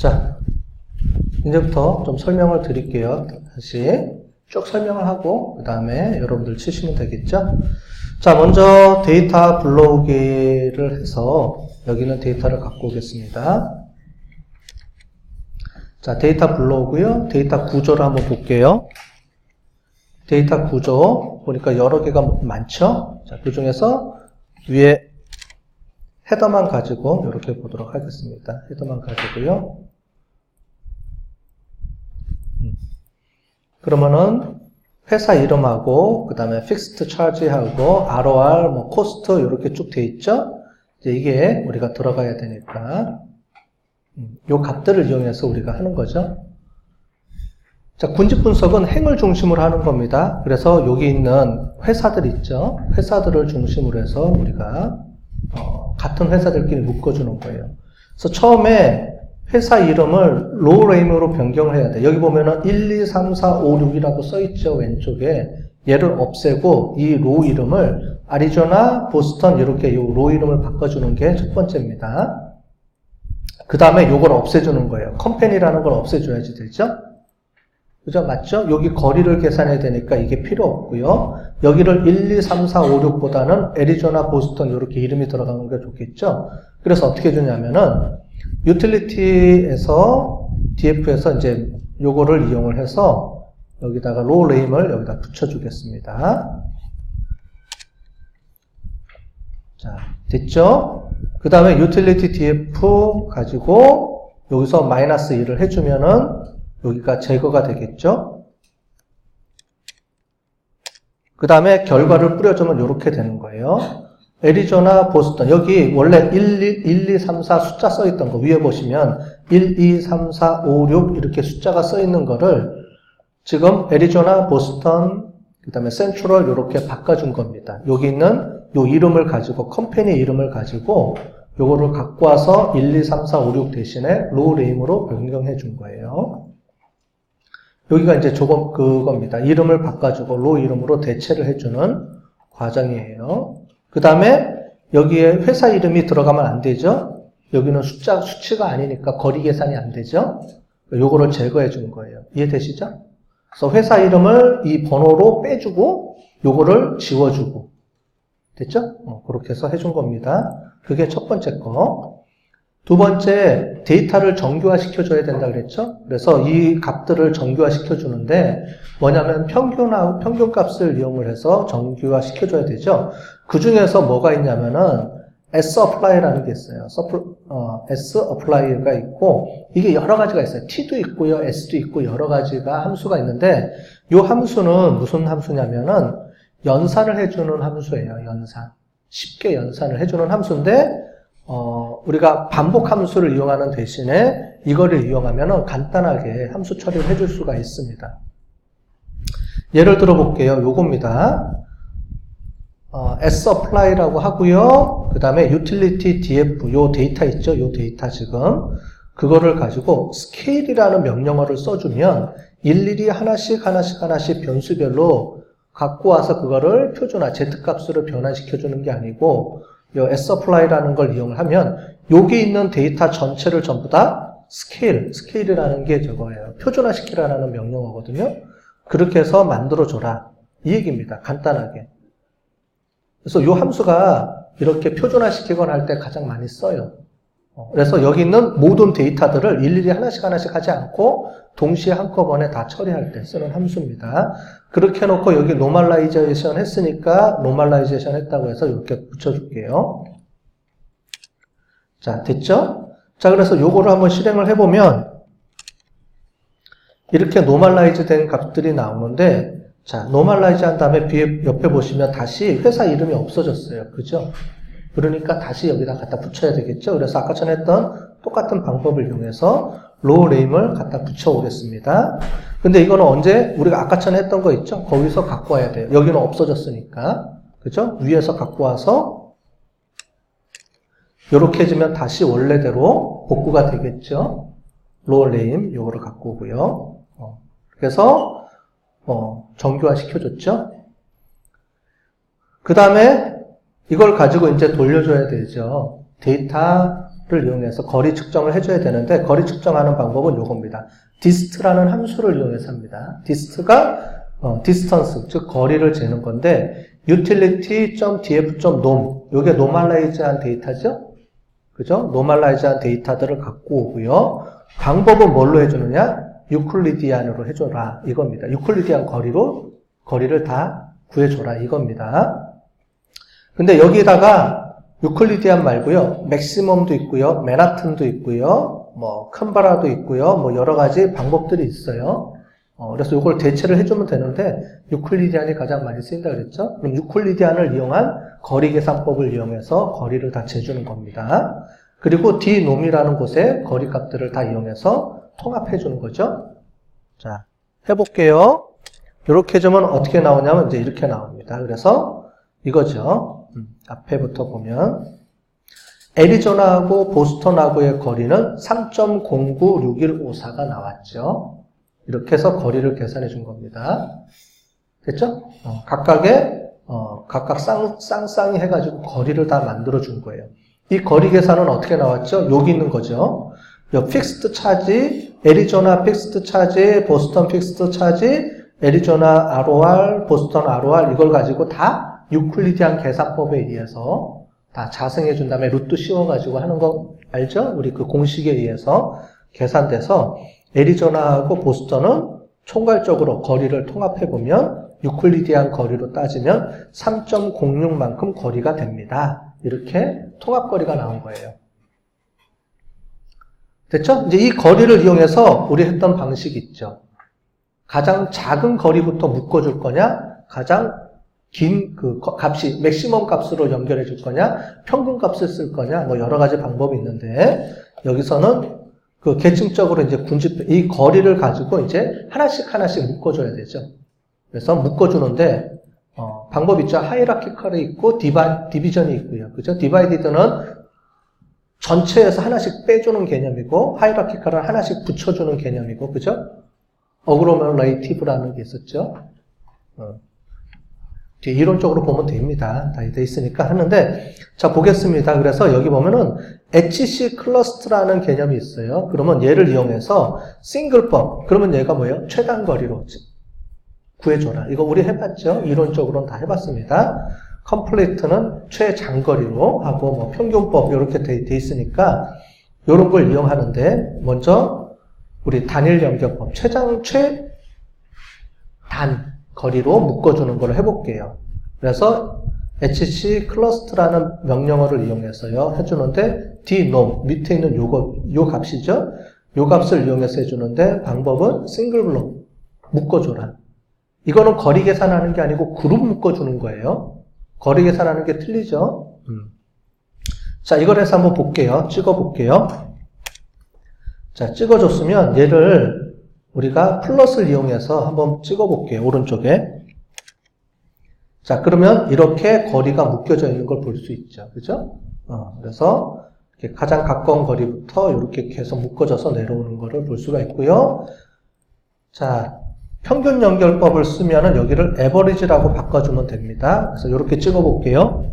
자, 이제부터 좀 설명을 드릴게요. 다시 쭉 설명을 하고 그 다음에 여러분들 치시면 되겠죠? 자, 먼저 데이터 불러오기를 해서 여기는 데이터를 갖고 오겠습니다. 자, 데이터 불러오고요. 데이터 구조를 한번 볼게요. 데이터 구조 보니까 여러 개가 많죠? 자, 그 중에서 위에 헤더만 가지고 이렇게 보도록 하겠습니다. 헤더만 가지고요. 그러면은 회사 이름하고 그 다음에 픽스트 차지하고 ROR, 뭐 코스트 이렇게 쭉 돼 있죠? 이제 이게 우리가 들어가야 되니까 요 값들을 이용해서 우리가 하는 거죠. 자, 군집 분석은 행을 중심으로 하는 겁니다. 그래서 여기 있는 회사들 있죠? 회사들을 중심으로 해서 우리가 같은 회사들끼리 묶어주는 거예요. 그래서 처음에 회사 이름을 로우 네임으로 변경을 해야 돼. 여기 보면은 1, 2, 3, 4, 5, 6이라고 써있죠. 왼쪽에. 얘를 없애고 이 로우 이름을 애리조나, 보스턴 이렇게 이 로우 이름을 바꿔주는 게 첫 번째입니다. 그 다음에 요걸 없애주는 거예요. 컴퍼니라는 걸 없애줘야지 되죠? 그죠? 맞죠? 여기 거리를 계산해야 되니까 이게 필요 없고요. 여기를 1, 2, 3, 4, 5, 6보다는 애리조나, 보스턴 이렇게 이름이 들어가는 게 좋겠죠? 그래서 어떻게 해주냐면은 유틸리티에서 DF에서 이제 요거를 이용을 해서 여기다가 로우 네임을 여기다 붙여주겠습니다. 자, 됐죠? 그 다음에 유틸리티 DF 가지고 여기서 마이너스 1을 해주면은 여기가 제거가 되겠죠? 그 다음에 결과를 뿌려주면 이렇게 되는 거예요. 애리조나, 보스턴. 여기 원래 1, 2, 3, 4 숫자 써있던 거 위에 보시면 1, 2, 3, 4, 5, 6 이렇게 숫자가 써있는 거를 지금 애리조나, 보스턴, 그 다음에 센트럴 이렇게 바꿔준 겁니다. 여기 있는 요 이름을 가지고 컴퍼니 이름을 가지고 요거를 갖고 와서 1, 2, 3, 4, 5, 6 대신에 로우 네임으로 변경해 준 거예요. 여기가 이제 조금 그겁니다. 이름을 바꿔주고 로우 이름으로 대체를 해주는 과정이에요. 그 다음에 여기에 회사 이름이 들어가면 안 되죠? 여기는 수치가 아니니까 거리 계산이 안 되죠? 요거를 제거해 준 거예요. 이해되시죠? 그래서 회사 이름을 이 번호로 빼주고 요거를 지워주고 됐죠? 그렇게 해서 해준 겁니다. 그게 첫 번째 거. 두 번째, 데이터를 정규화 시켜줘야 된다 그랬죠? 그래서 이 값들을 정규화 시켜주는데 뭐냐면 평균 값을 이용을 해서 정규화 시켜줘야 되죠? 그 중에서 뭐가 있냐면은 sapply라는 게 있어요. sapply가 있고 이게 여러 가지가 있어요. t도 있고요, s도 있고 여러 가지가 함수가 있는데 이 함수는 무슨 함수냐면은 연산을 해주는 함수예요. 연산. 쉽게 연산을 해주는 함수인데 우리가 반복 함수를 이용하는 대신에 이거를 이용하면 간단하게 함수 처리를 해줄 수가 있습니다. 예를 들어 볼게요. 요겁니다. sapply라고 하고요. 그 다음에 utility df 요 데이터 있죠? 요 데이터 지금 그거를 가지고 scale이라는 명령어를 써주면 일일이 하나씩 변수별로 갖고 와서 그거를 표준화, z값으로 변환시켜주는 게 아니고 요 sapply라는 걸 이용을 하면 여기 있는 데이터 전체를 전부 다 스케일이라는 게 저거예요. 표준화시키라는 명령어거든요. 그렇게 해서 만들어줘라. 이 얘기입니다. 간단하게. 그래서 요 함수가 이렇게 표준화시키거나 할 때 가장 많이 써요. 그래서 여기 있는 모든 데이터들을 일일이 하나씩 하지 않고 동시에 한꺼번에 다 처리할 때 쓰는 함수입니다. 그렇게 해놓고 여기 노멀라이제이션 했으니까 노멀라이제이션 했다고 해서 이렇게 붙여줄게요. 자, 됐죠? 자, 그래서 요거를 한번 실행을 해보면 이렇게 노멀라이즈 된 값들이 나오는데 자, 노멀라이즈 한 다음에 옆에 보시면 다시 회사 이름이 없어졌어요. 그죠? 그러니까 다시 여기다 갖다 붙여야 되겠죠? 그래서 아까 전에 했던 똑같은 방법을 이용해서 로우 네임을 갖다 붙여 오겠습니다. 근데 이거는 언제? 우리가 아까 전에 했던 거 있죠? 거기서 갖고 와야 돼요. 여기는 없어졌으니까. 그죠? 위에서 갖고 와서 이렇게 해주면 다시 원래대로 복구가 되겠죠? 로우 네임 요거를 갖고 오고요. 그래서 정규화 시켜줬죠? 그 다음에 이걸 가지고 이제 돌려줘야 되죠. 데이터 이용해서 거리 측정을 해줘야 되는데 거리 측정하는 방법은 요겁니다. dist라는 함수를 이용해서 합니다. dist가 distance, 즉 거리를 재는 건데 utility.df.norm, 요게 normalize한 데이터죠? 그죠? normalize한 데이터들을 갖고 오고요. 방법은 뭘로 해주느냐? 유클리디안으로 해줘라 이겁니다. 유클리디안 거리를 다 구해줘라 이겁니다. 근데 여기다가 유클리디안 말고요, 맥시멈도 있고요, 맨하튼도 있고요, 뭐 칸바라도 있고요, 뭐 여러 가지 방법들이 있어요. 그래서 이걸 대체를 해주면 되는데 유클리디안이 가장 많이 쓰인다 그랬죠? 그럼 유클리디안을 이용한 거리 계산법을 이용해서 거리를 다 재주는 겁니다. 그리고 dnom이라는 곳에 거리 값들을 다 이용해서 통합해 주는 거죠. 자, 해볼게요. 이렇게 해주면 어떻게 나오냐면 이제 이렇게 나옵니다. 그래서 이거죠. 앞에부터 보면 애리조나하고 보스턴하고의 거리는 3.096154가 나왔죠. 이렇게 해서 거리를 계산해 준 겁니다. 됐죠? 각각 쌍쌍이 해가지고 거리를 다 만들어 준 거예요. 이 거리 계산은 어떻게 나왔죠? 여기 있는 거죠. 요 픽스드 차지, 애리조나 픽스드 차지, 보스턴 픽스드 차지, 애리조나 ROR, 보스턴 ROR 이걸 가지고 다 유클리디안 계산법에 의해서 다 자생해 준 다음에 루트 씌워가지고 하는 거 알죠? 우리 그 공식에 의해서 계산돼서 애리조나하고 보스턴은 총괄적으로 거리를 통합해보면 유클리디안 거리로 따지면 3.06만큼 거리가 됩니다. 이렇게 통합거리가 나온 거예요. 됐죠? 이제 이 거리를 이용해서 우리 했던 방식이 있죠. 가장 작은 거리부터 묶어줄 거냐, 가장 긴 그 값이 맥시멈 값으로 연결해 줄 거냐, 평균 값을 쓸 거냐, 뭐 여러 가지 방법이 있는데 여기서는 그 계층적으로 이제 이 거리를 가지고 이제 하나씩 묶어줘야 되죠. 그래서 묶어주는데 방법 있죠. 하이라키컬이 있고 디비전이 있고요. 그죠? 디바이디드는 전체에서 하나씩 빼주는 개념이고 하이라키컬은 하나씩 붙여주는 개념이고, 그죠? 어그로머레이티브라는 게 있었죠. 이론적으로 보면 됩니다. 다 돼 있으니까 하는데, 자, 보겠습니다. 그래서 여기 보면은 HC 클러스트라는 개념이 있어요. 그러면 얘를 이용해서 싱글법, 그러면 얘가 뭐예요? 최단 거리로 구해줘라. 이거 우리 해봤죠? 이론적으로는 다 해봤습니다. 컴플리트는 최장거리로 하고, 뭐 평균법 이렇게 돼 있으니까 이런 걸 이용하는데, 먼저 우리 단일 연결법, 최단 거리로 묶어주는 걸 해볼게요. 그래서 HC 클러스트라는 명령어를 이용해서요 해주는데 dnom 밑에 있는 요 값이죠. 요 값을 이용해서 해주는데 방법은 싱글블록 묶어줘라. 이거는 거리 계산하는 게 아니고 그룹 묶어주는 거예요. 거리 계산하는 게 틀리죠. 자, 이걸 해서 한번 볼게요. 찍어볼게요. 자, 찍어줬으면 얘를 우리가 플러스를 이용해서 한번 찍어볼게요. 오른쪽에. 자, 그러면 이렇게 거리가 묶여져 있는 걸 볼 수 있죠. 그죠? 그래서 이렇게 가장 가까운 거리부터 이렇게 계속 묶어져서 내려오는 거를 볼 수가 있고요. 자, 평균 연결법을 쓰면은 여기를 에버리지라고 바꿔주면 됩니다. 그래서 이렇게 찍어볼게요.